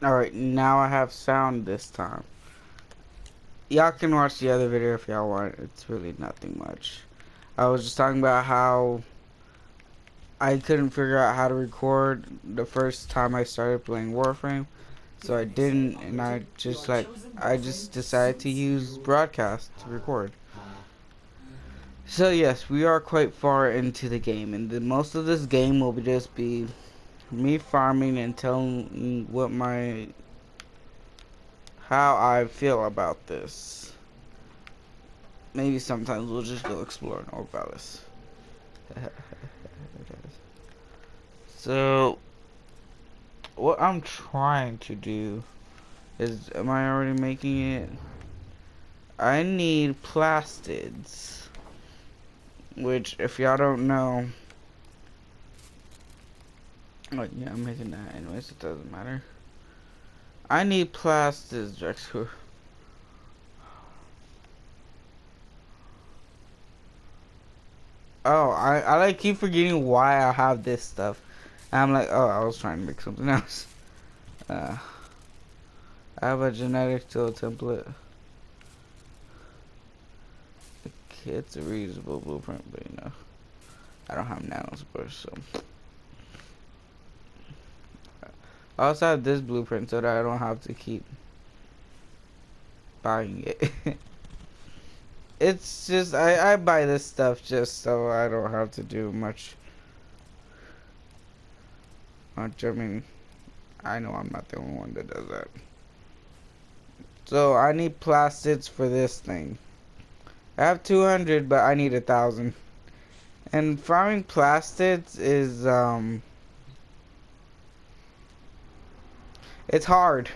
Alright, now I have sound this time. Y'all can watch the other video if y'all want. It's really nothing much. I was just talking about how I couldn't figure out how to record the first time I started playing Warframe. So I didn't, and I just decided to use broadcast to record. So yes, we are quite far into the game, and most of this game will just be me farming and telling how I feel about this. Maybe sometimes we'll just go explore North Vallis. So what I'm trying to do is, am I already making it? I need plastids, which if y'all don't know, oh yeah, I'm making that anyways, it doesn't matter. I need plastids, Drexler. Oh, I like keep forgetting why I have this stuff. And I'm like, oh, I was trying to make something else. I have a genetic tool template. It's a reusable blueprint, but you know, I don't have nanospores, so. I also have this blueprint so that I don't have to keep buying it. It's just, I buy this stuff just so I don't have to do much. I mean, I know I'm not the only one that does that. So I need plastids for this thing. I have 200, but I need 1,000. And farming plastids is, it's hard.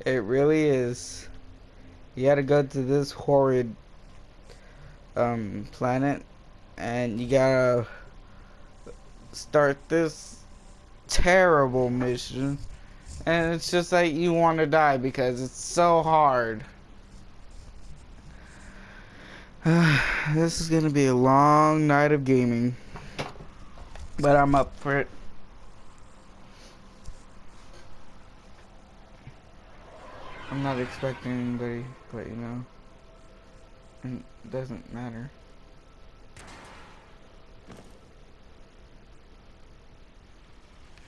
It really is. You gotta go to this horrid planet, and you gotta start this terrible mission, and it's just like you want to die because it's so hard. This is gonna be a long night of gaming, but I'm up for it. I'm not expecting anybody, but you know, it doesn't matter.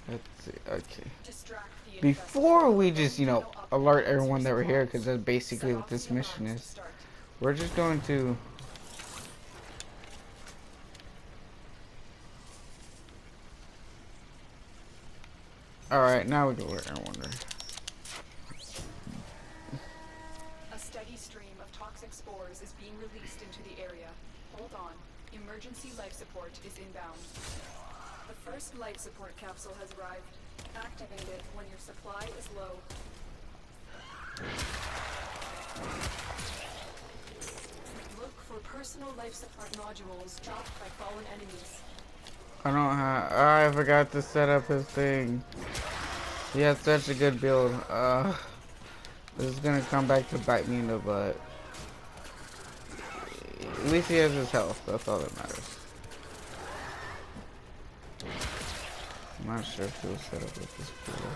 Let's see, okay. Before we just, you know, alert everyone that we're here, because that's basically what this mission is, we're just going to... Alright, now we go alert everyone. Spores is being released into the area. Hold on. Emergency life support is inbound. The first life support capsule has arrived. Activate it when your supply is low. Look for personal life support nodules dropped by fallen enemies. I don't have... I forgot to set up his thing. He has such a good build. This is gonna come back to bite me in the butt. At least he has his health, that's all that matters. I'm not sure if he'll set up with this pool.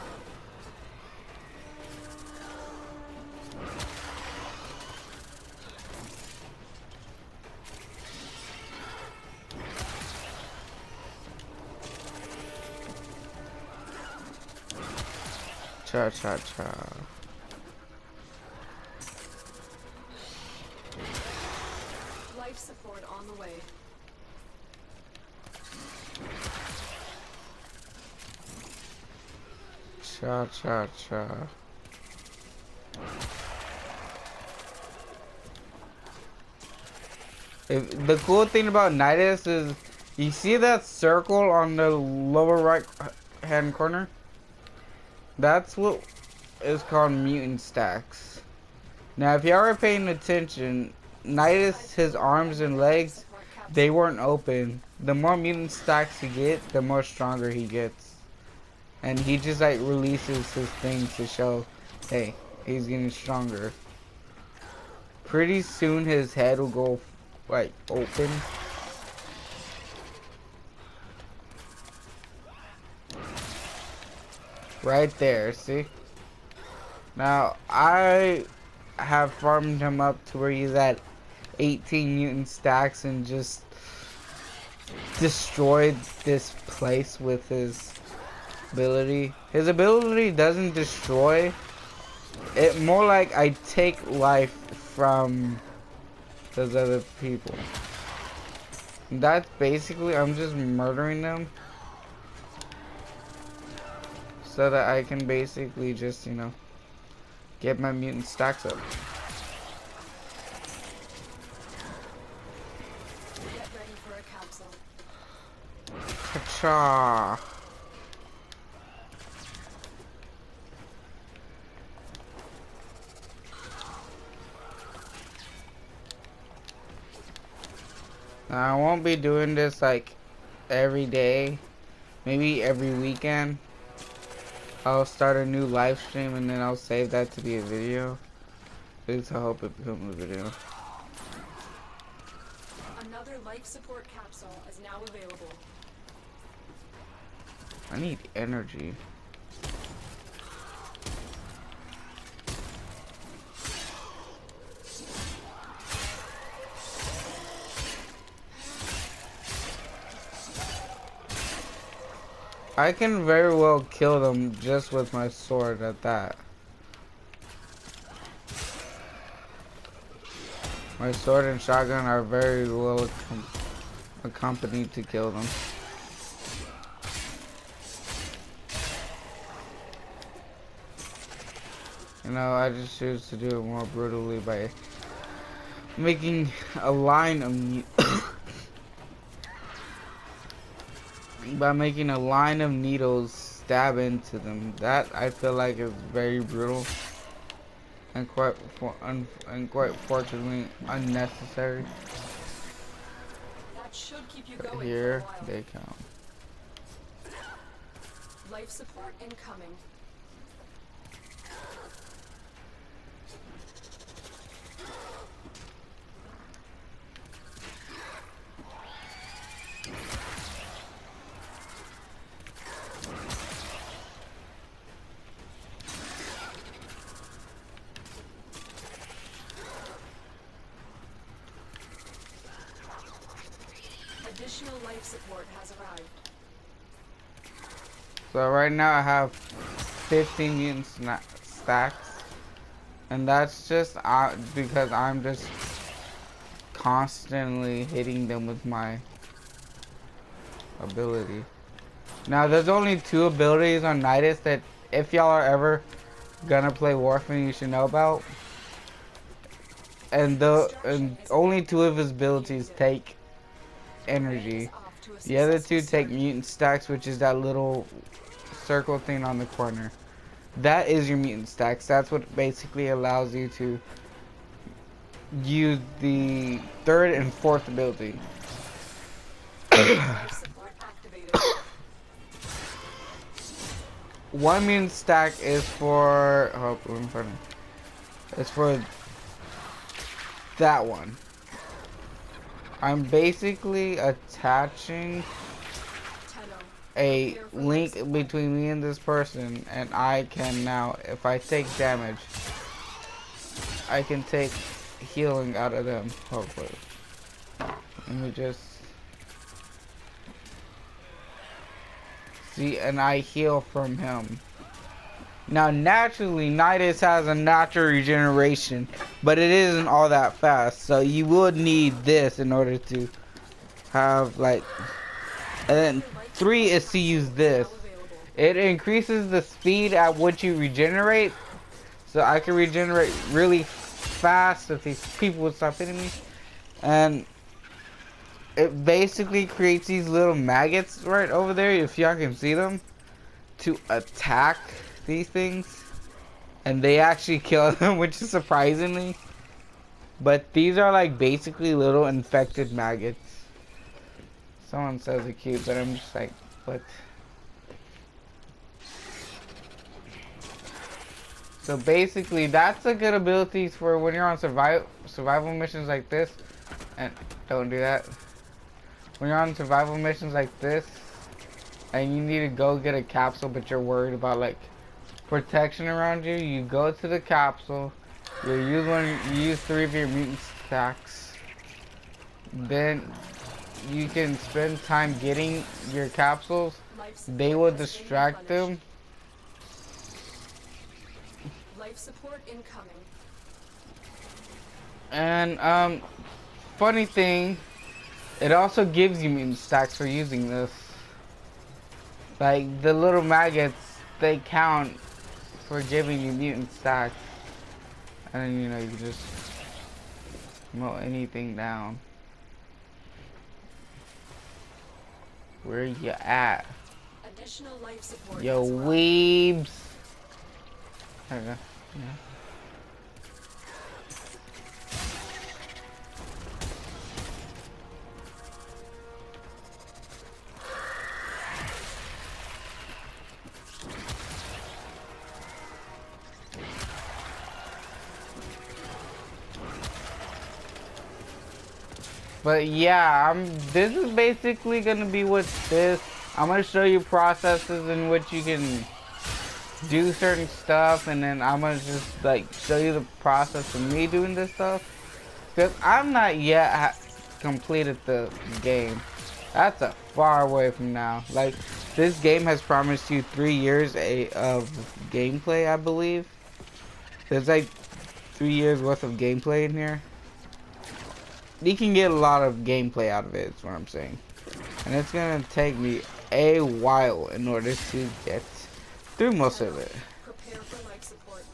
Cha cha cha. Support on the way. Cha cha cha. The cool thing about Nidus is, you see that circle on the lower right hand corner? That's what is called mutant stacks. Now if you are paying attention, Nidus, his arms and legs, they weren't open. The more mutant stacks he gets, the more stronger he gets. And he just like releases his thing to show, hey, he's getting stronger. Pretty soon his head will go like open. Right there, see? Now, I have farmed him up to where he's at 18 mutant stacks and just destroyed this place with his ability. His ability doesn't destroy. It more like I take life from those other people. That's basically, I'm just murdering them. So that I can basically just, you know, get my mutant stacks up. Get ready for a capsule. Ka-cha. Now, I won't be doing this like every day, maybe every weekend. I'll start a new live stream and then I'll save that to be a video. At least I hope it becomes a video. Another life support capsule is now available. I need energy. I can very well kill them just with my sword at that. My sword and shotgun are very well accompanied to kill them. You know, I just choose to do it more brutally by making a line of needles stab into them. That I feel like is very brutal and quite fortunately unnecessary. That should keep you But going here for a while. they come. Life support incoming. Additional life support has arrived. So right now I have 15 mutant stacks, and that's just because I'm just constantly hitting them with my ability. Now there's only 2 abilities on Nidus that if y'all are ever gonna play Warframe you should know about, and only 2 of his abilities take energy. The other 2 take mutant stacks, which is that little circle thing on the corner. That is your mutant stacks. That's what basically allows you to use the 3rd and 4th ability. Life support activated. 1 mutant stack is for it's for that one. I'm basically attaching a link between me and this person, and I can now, if I take damage, I can take healing out of them, hopefully. Let me just see, and I heal from him. Now naturally Nidus has a natural regeneration, but it isn't all that fast, so you would need this in order to have like, and then 3 is to use this. It increases the speed at which you regenerate, so I can regenerate really fast if these people would stop hitting me. And it basically creates these little maggots right over there, if y'all can see them, to attack these things, and they actually kill them, which is surprisingly. But these are like basically little infected maggots. Someone says they're cute, but I'm just like, what? So basically, that's a good ability for when you're on survival missions like this. And don't do that. When you're on survival missions like this, and you need to go get a capsule, but you're worried about like protection around you, you go to the capsule. You use 3 of your mutant stacks. Then you can spend time getting your capsules. They will distract them. Life support incoming. And funny thing, it also gives you mutant stacks for using this. Like the little maggots, they count for giving you mutant stacks. And then you know you can just mow anything down. Where you at? Additional life support. Yo, weebs. There we go. Yeah. But yeah, this is basically gonna be what this. I'm gonna show you processes in which you can do certain stuff, and then I'm gonna just like show you the process of me doing this stuff. Because I'm not yet completed the game. That's a far away from now. Like, this game has promised you 3 years of gameplay, I believe. There's like 3 years worth of gameplay in here. You can get a lot of gameplay out of it, is what I'm saying. And it's gonna take me a while in order to get through most of it. Prepare for life support.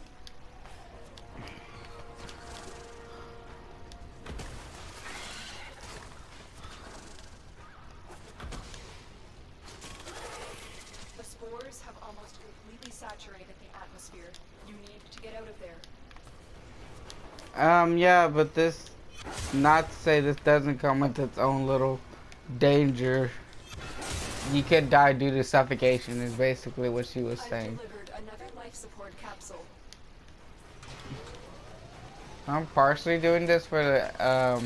The spores have almost completely saturated the atmosphere. You need to get out of there. Yeah, but this, not to say this doesn't come with its own little danger. You could die due to suffocation is basically what she was saying. I've delivered another life support capsule. I'm partially doing this for the, That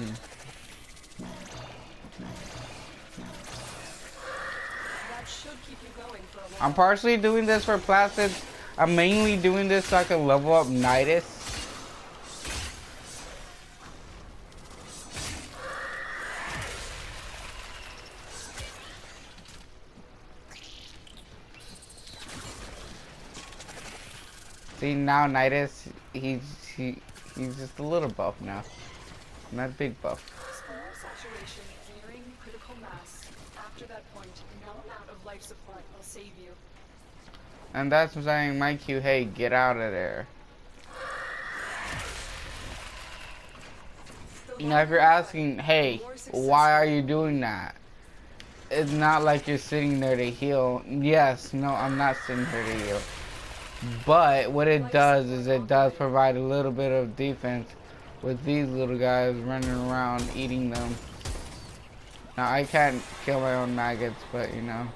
should keep you going for a while. I'm partially doing this for plastids. I'm mainly doing this so I can level up Nidus. See, now Nidus, he's just a little buff now. Not a big buff. Spore saturation is nearing critical mass. After that point, no amount of life support will save you. And that's what I'm saying, my Q, hey, get out of there. Now, if you're asking, hey, why are you doing that? It's not like you're sitting there to heal. Yes, no, I'm not sitting here to heal. But what it does is it does provide a little bit of defense with these little guys running around eating them. Now, I can't kill my own maggots, but you know.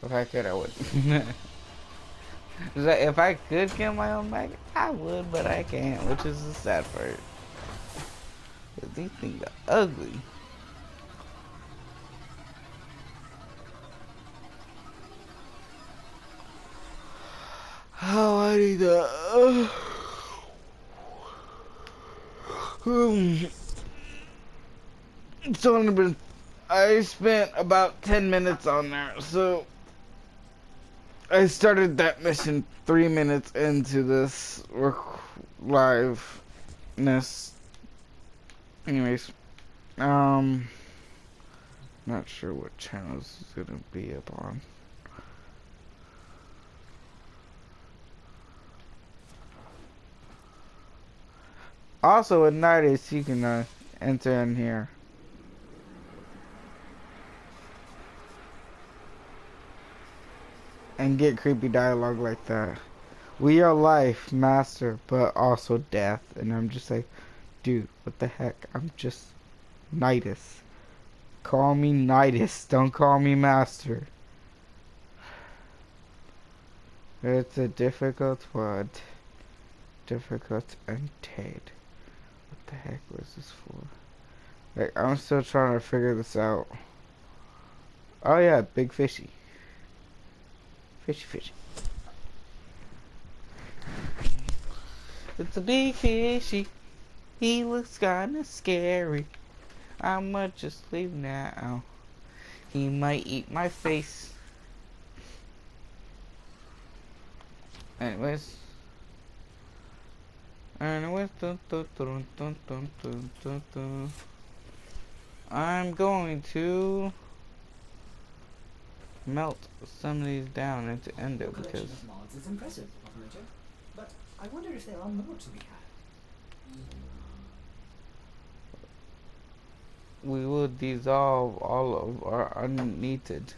If I could, I would. If I could kill my own maggot, I would, but I can't, which is the sad part. Because these things are ugly. Oh, I need that. It's only been. I spent about 10 minutes on there, so I started that mission 3 minutes into this liveness. Anyways, not sure what channel this is gonna be up on. Also, at night you can enter in here. And get creepy dialogue like that. We are life, master, but also death. And I'm just like, dude, what the heck? I'm just Nidus. Call me Nidus, don't call me master. It's a difficult word. Difficult and Ted. What the heck was this for? Like, I'm still trying to figure this out. Oh yeah, big fishy. Fishy, fishy. It's a big fishy. He looks kinda scary. I'ma just leave now. He might eat my face. Anyways. Dun, dun, dun, dun, dun, dun, dun, dun. I'm going to melt some of these down into endo Your because collection of mods is impressive, operator. But I wonder if there are more to be had. we will dissolve all of our unneeded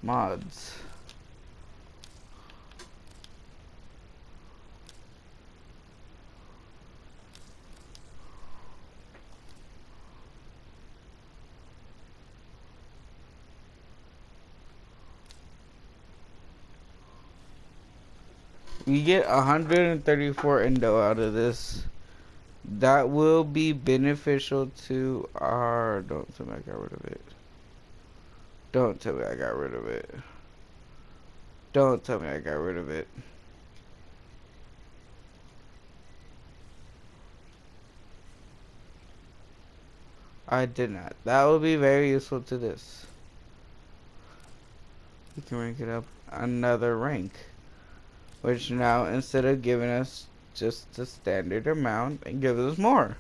mods. We get 134 endo out of this. That will be beneficial to our... Don't tell me I got rid of it. Don't tell me I got rid of it. Don't tell me I got rid of it. I did not. That will be very useful to this. We can rank it up another rank. Which now, instead of giving us just the standard amount, it gives us more.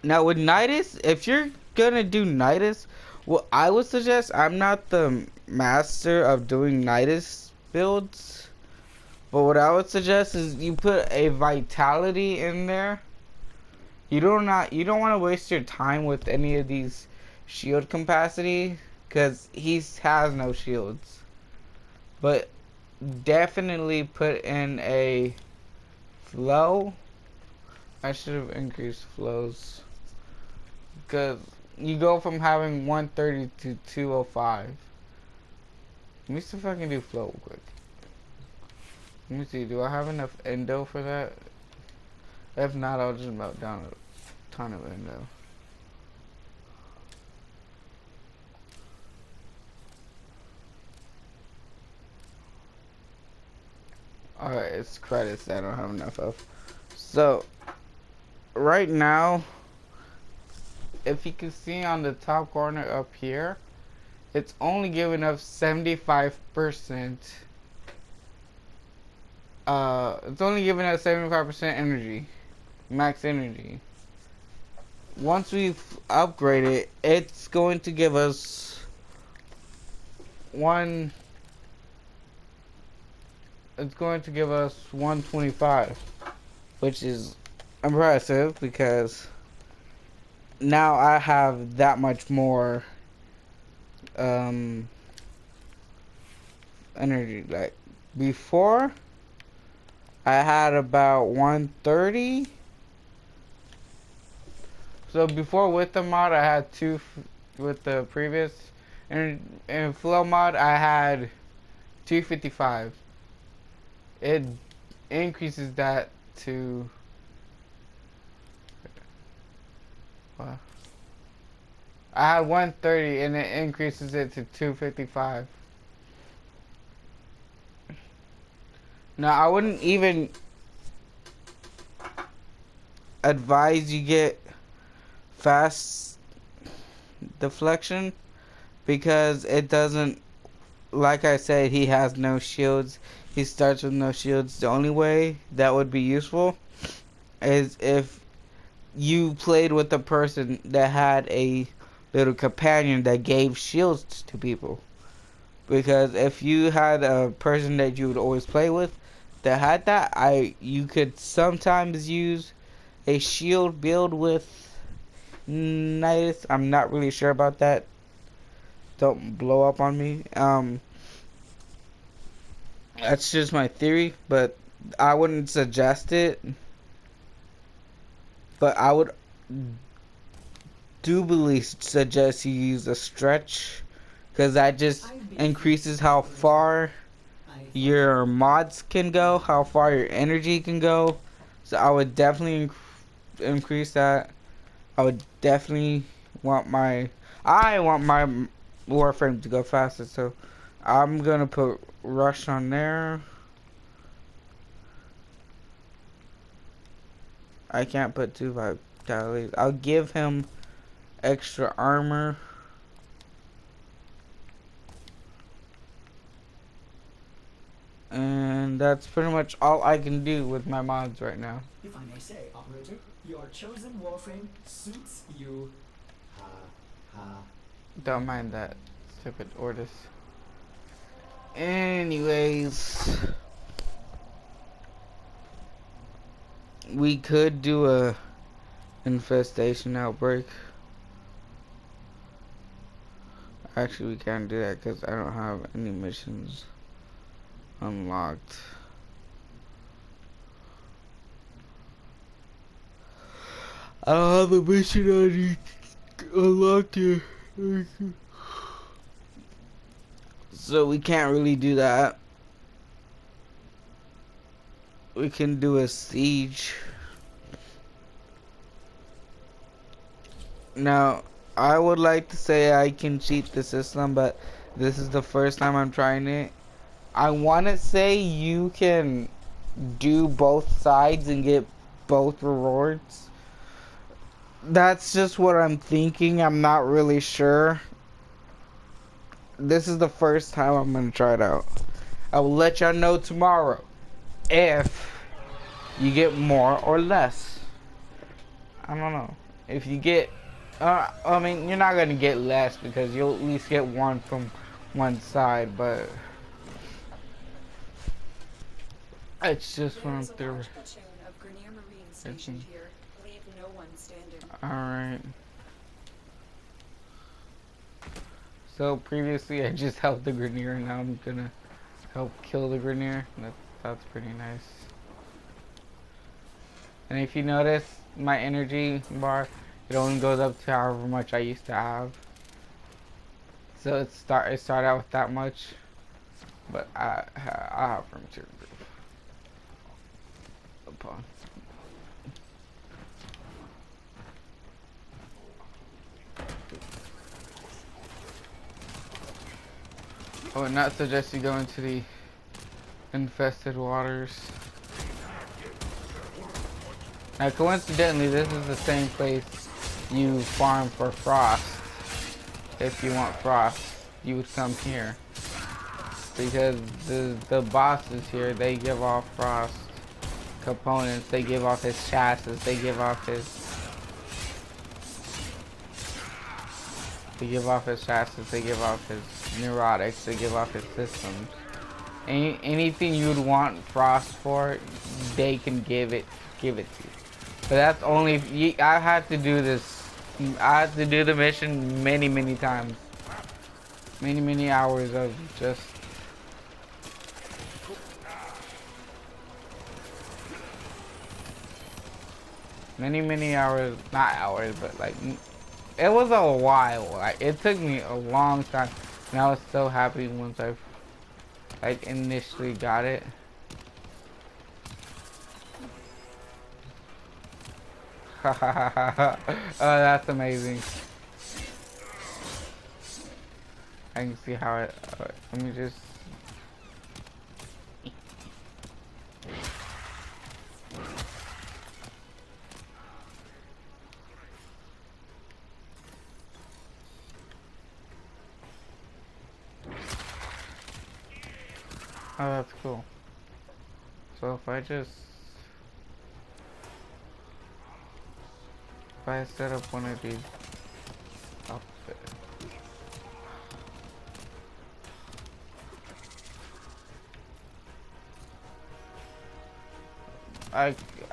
Now with Nidus, if you're gonna do Nidus, what I would suggest, I'm not the master of doing Nidus builds, but what I would suggest is you put a vitality in there. You don't want to waste your time with any of these shield capacity, because he has no shields. But definitely put in a flow. I should have increased flows, because you go from having 130 to 205. Let me see if I can do flow real quick. Let me see, do I have enough endo for that? If not, I'll just melt down a ton of endo. Alright, it's credits that I don't have enough of. So, right now, if you can see on the top corner up here, it's only giving us 75%. It's only giving us 75% energy, max energy. Once we've upgraded, it's going to give us it's going to give us 125, which is impressive because now I have that much more energy. Like before, I had about 130. So before with the mod, I had two. With the previous, and in flow mod, I had 255. It increases that to. Wow. I had 130 and it increases it to 255. Now I wouldn't even advise you get fast deflection because it doesn't, like I said, he has no shields. He starts with no shields. The only way that would be useful is if you played with a person that had a little companion that gave shields to people. Because if you had a person that you would always play with that had that, you could sometimes use a shield build with Nidus. I'm not really sure about that. Don't blow up on me. That's just my theory, but I wouldn't suggest it. But I would doubly suggest you use a stretch, because that just increases how far your mods can go, how far your energy can go. So I would definitely increase that. I would definitely want my Warframe to go faster, so I'm gonna put rush on there. I can't put 2 vitalities. I'll give him extra armor. And that's pretty much all I can do with my mods right now. If I may say, operator, your chosen Warframe suits you. Ha ha. Don't mind that stupid orders. Anyways, we could do a infestation outbreak. Actually, we can't do that because I don't have any missions unlocked. I don't have a mission I need unlocked here. So we can't really do that. We can do a siege. Now, I would like to say I can cheat the system, but this is the first time I'm trying it. I want to say you can do both sides and get both rewards. That's just what I'm thinking. I'm not really sure. This is the first time I'm going to try it out. I will let y'all know tomorrow if you get more or less. I don't know. If you get... I mean, you're not going to get less because you'll at least get one from one side, but... It's just what I'm through. Alright. So previously I just helped the Grenier, now I'm gonna help kill the Grenier. That's pretty nice. And if you notice, my energy bar, it only goes up to however much I used to have. So it started out with that much, but I have room to improve upon. I would not suggest you go into the infested waters. Now coincidentally, this is the same place you farm for frost. If you want frost, you would come here. Because the bosses here, they give off frost components, they give off his chassis, they give off his chassis, they give off his neurotics, they give off his systems. Anything you would want frost for, they can give it to you. But that's only if I had to do this. I had to do the mission many times. Many hours of just many hours, not hours, but like it was a while. Like it took me a long time, and I was so happy once I like initially got it. Oh, that's amazing. I can see how it. Let me just. Oh, that's cool. So if I set up one of these outfits.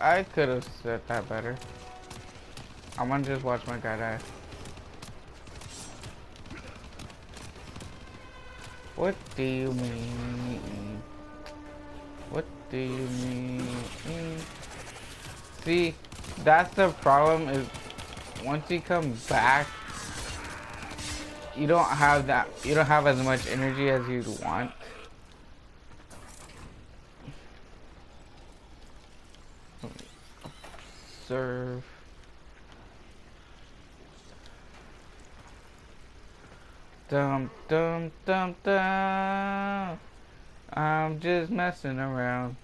I could have set that better. I'm gonna just watch my guy die. What do you mean? What do you mean? See, that's the problem is once you come back, you don't have as much energy as you'd want. Serve. Dum dum dum dum. I'm just messing around,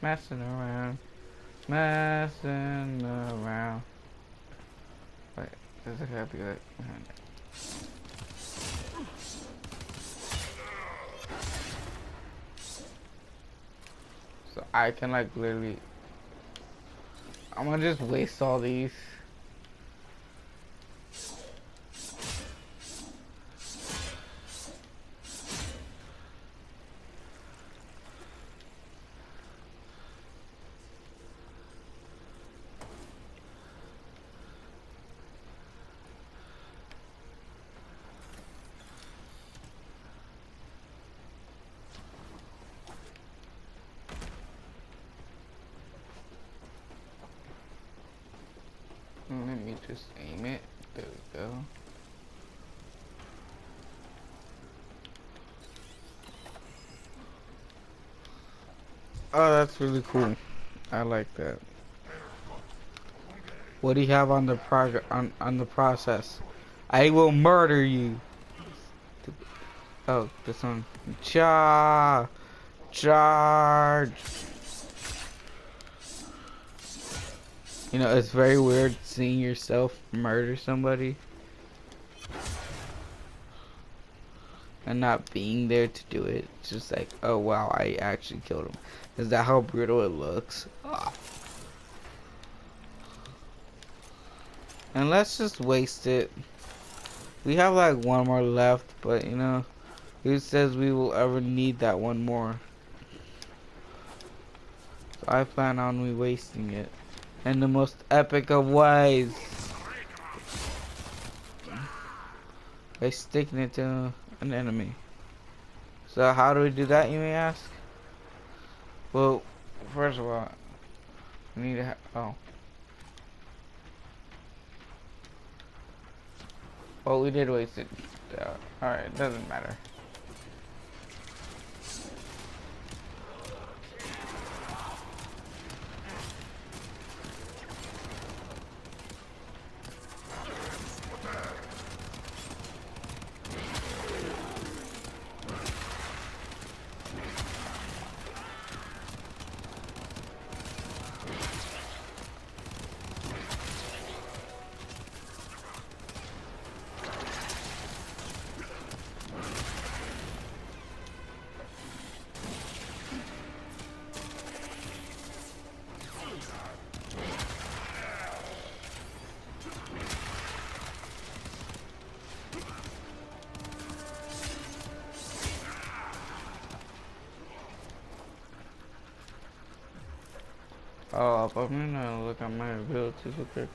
messing around, messing around. Wait, does it have to be like behind it? So I can like literally. I'm gonna just waste all these. Let me just aim it. There we go. Oh, that's really cool. I like that. What do you have on the on the process? I will murder you. Oh, this one. Charge. You know, it's very weird seeing yourself murder somebody and not being there to do it. It's just like, oh wow, I actually killed him. Is that how brutal it looks? Oh. And let's just waste it. We have like one more left, but you know, who says we will ever need that one more? So I plan on me wasting it in the most epic of ways. By sticking it to an enemy. So how do we do that, you may ask? Well, first of all, we need to oh. Well, we did waste it. Alright, it doesn't matter. Oh, I'm gonna look at my abilities real quick.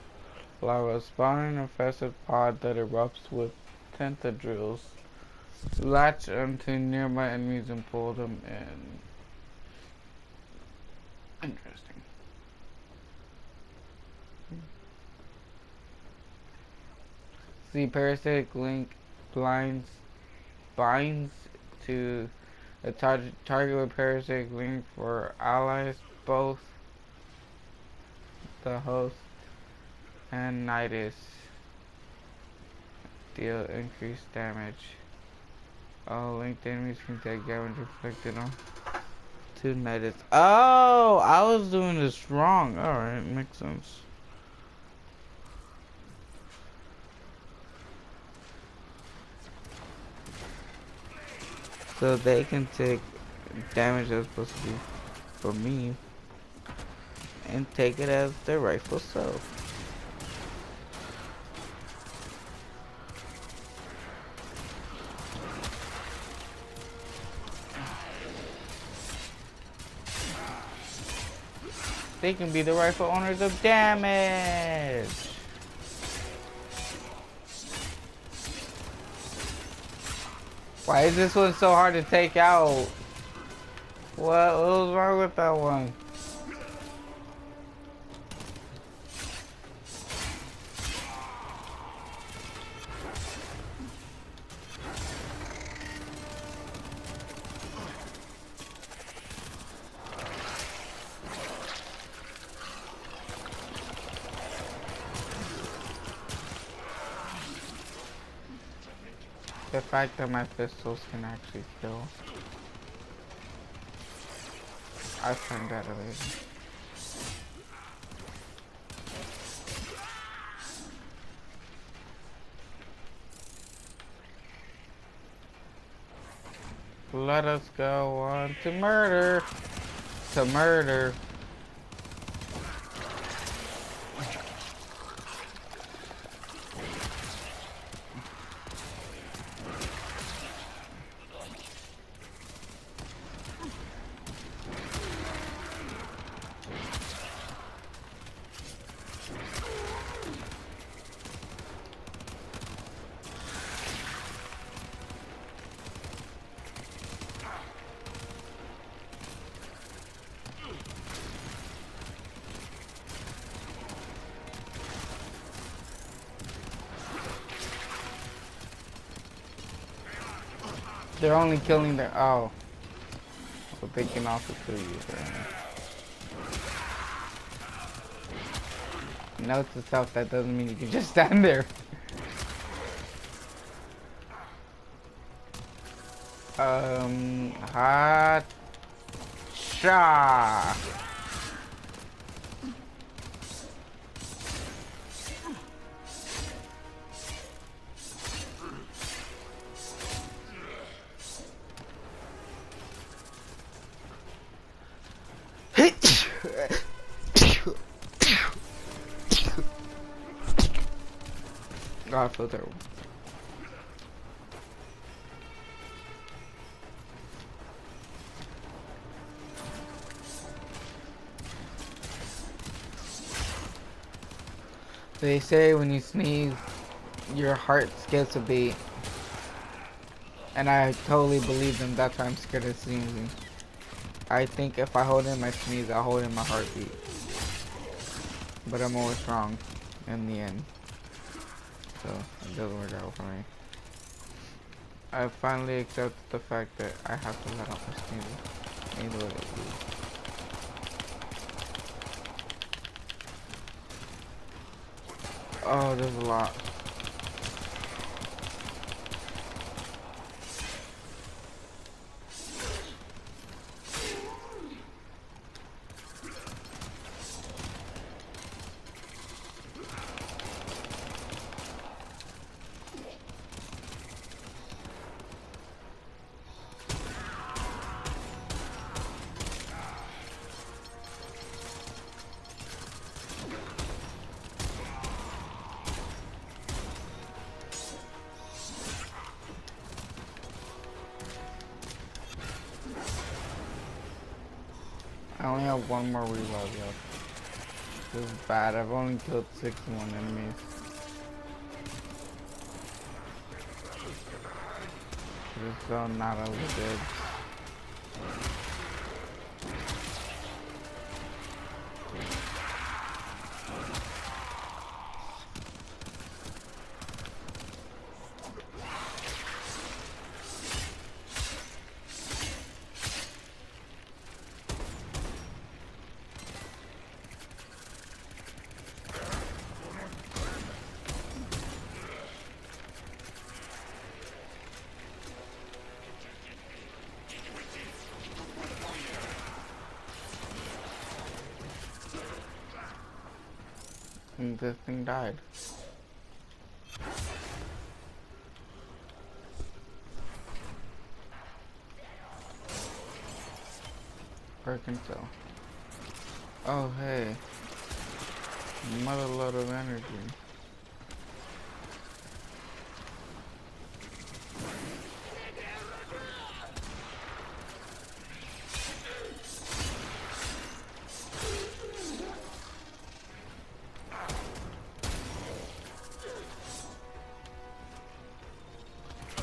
Lava spawning infested pod that erupts with tentadrills. Latch onto nearby enemies and pull them in. Interesting. See, parasitic link binds to a target with parasitic link for allies, both the host and Nidus. Deal increased damage. All linked enemies can take damage inflicted on two Nidus. Oh, I was doing this wrong. Alright, makes sense. So they can take damage that's supposed to be for me and take it as their rightful self. They can be the rightful owners of damage. Why is this one so hard to take out? What was wrong with that one? The fact that my pistols can actually kill. I find that amazing. Let us go on to murder. To murder. They're only killing their but they can also kill you. Note to self, that doesn't mean you can just stand there. Hot shot. God, I feel terrible. They say when you sneeze, your heart skips a beat. And I totally believe them. That's why I'm scared of sneezing. I think if I hold in my sneeze, I'll hold in my heartbeat. But I'm always wrong in the end. So it doesn't work out for me. I finally accept the fact that I have to let out my sneeze. Either way it be. Oh, there's a lot. I only have one more reload left. This is bad. I've only killed 61 enemies. This is so not over good. And this thing died. Mercantile. Oh hey. Another load of energy.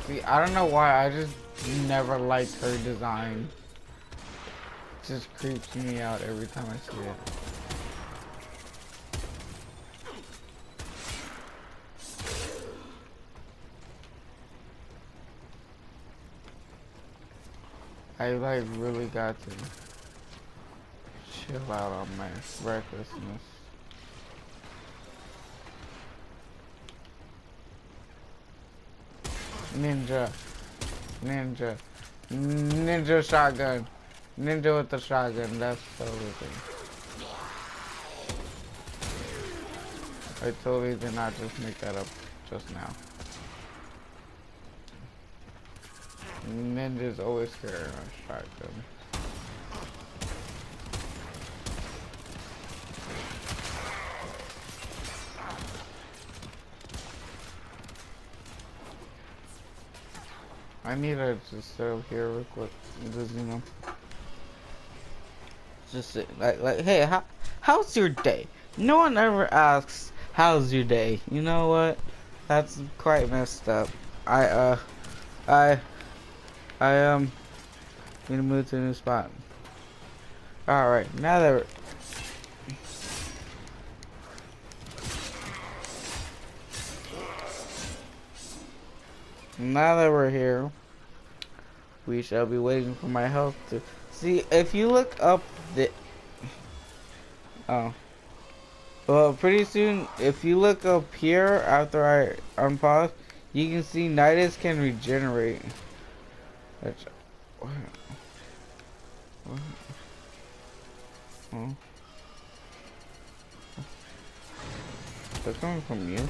See, I don't know why, I just never liked her design. It just creeps me out every time I see it. I like really got to chill out on my recklessness. Ninja. Ninja. Ninja shotgun. Ninja with the shotgun. That's totally thing. I totally did not just make that up just now. Ninja's always carrying a shotgun. I need to just sit up here real quick. Just, you know. Just sit, like, hey, how's your day? No one ever asks, how's your day? You know what? That's quite messed up. I need to move to a new spot. Alright, now that we're here, we shall be waiting for my health to see. If you look up the well, pretty soon, if you look up here after I unpause, you can see Nidus can regenerate. Which, what? Oh. That's coming from you.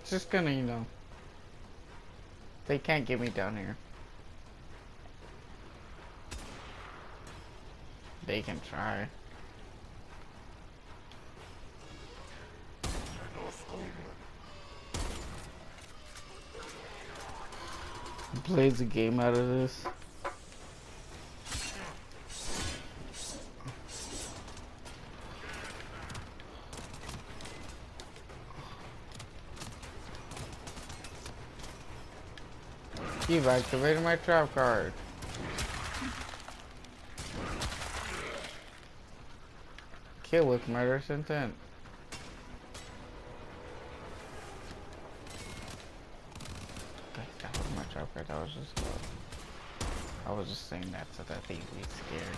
Just gonna, you know, they can't get me down here. They can try. Plays the game out of this. You've activated my trap card. Kill with murderous intent. That was my trap card. I was just saying that so that they'd be scared.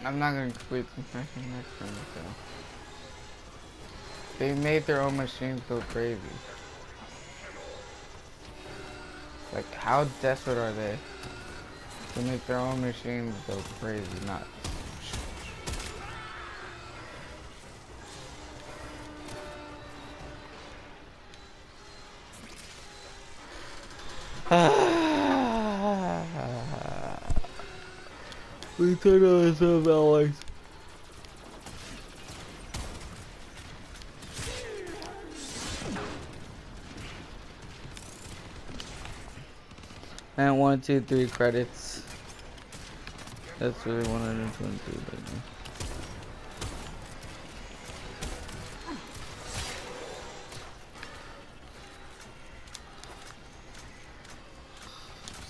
I'm not gonna complete the mission next time, so. They made their own machines go crazy. Like, how desperate are they to make their own machines go crazy nuts? We turn on ourselves always. And 1, 2, 3 credits. That's really 122 right now.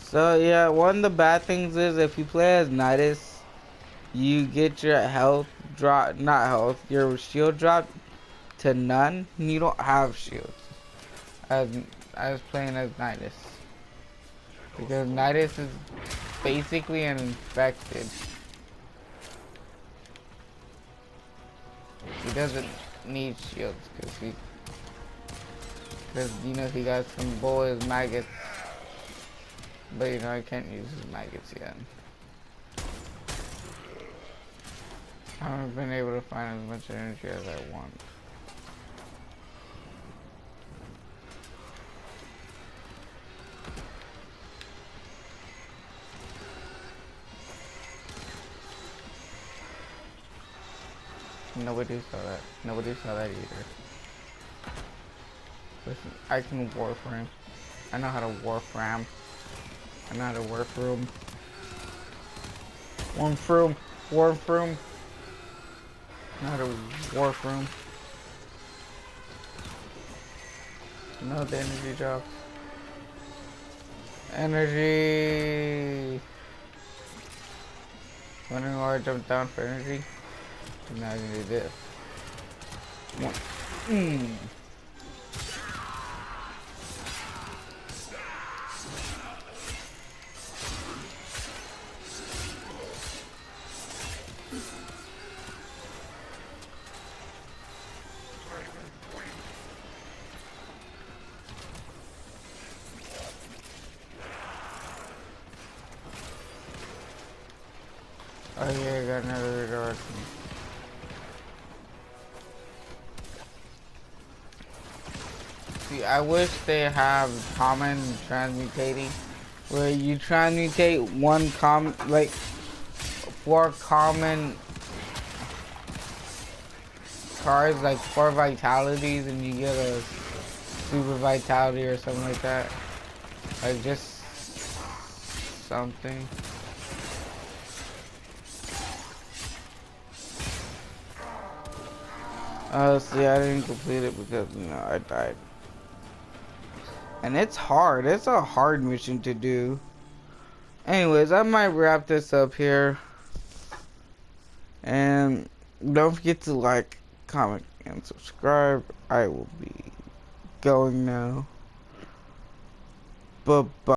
So yeah, one of the bad things is if you play as Nidus, you get your health drop, not health, your shield drop to none. You don't have shields as playing as Nidus, because Nidus is basically an infected. He doesn't need shields because Because, you know, he got some boys maggots. But, you know, I can't use his maggots yet. I haven't been able to find as much energy as I want. Nobody saw that. Nobody saw that either. Listen, I can Warframe. I know how to Warframe. I know how to Warframe. Warframe. Warframe. I know how to Warframe. No, the energy drop. Energy. Wondering why I jumped down for energy? Now I can do this. Oh yeah, I got another redirection. See, I wish they have common transmutating, where you transmutate one like 4 common cards, like 4 vitalities, and you get a super vitality or something like that. Like just something. See, I didn't complete it because, you know, I died. And it's hard. It's a hard mission to do. Anyways, I might wrap this up here. And don't forget to like, comment, and subscribe. I will be going now. Bye-bye.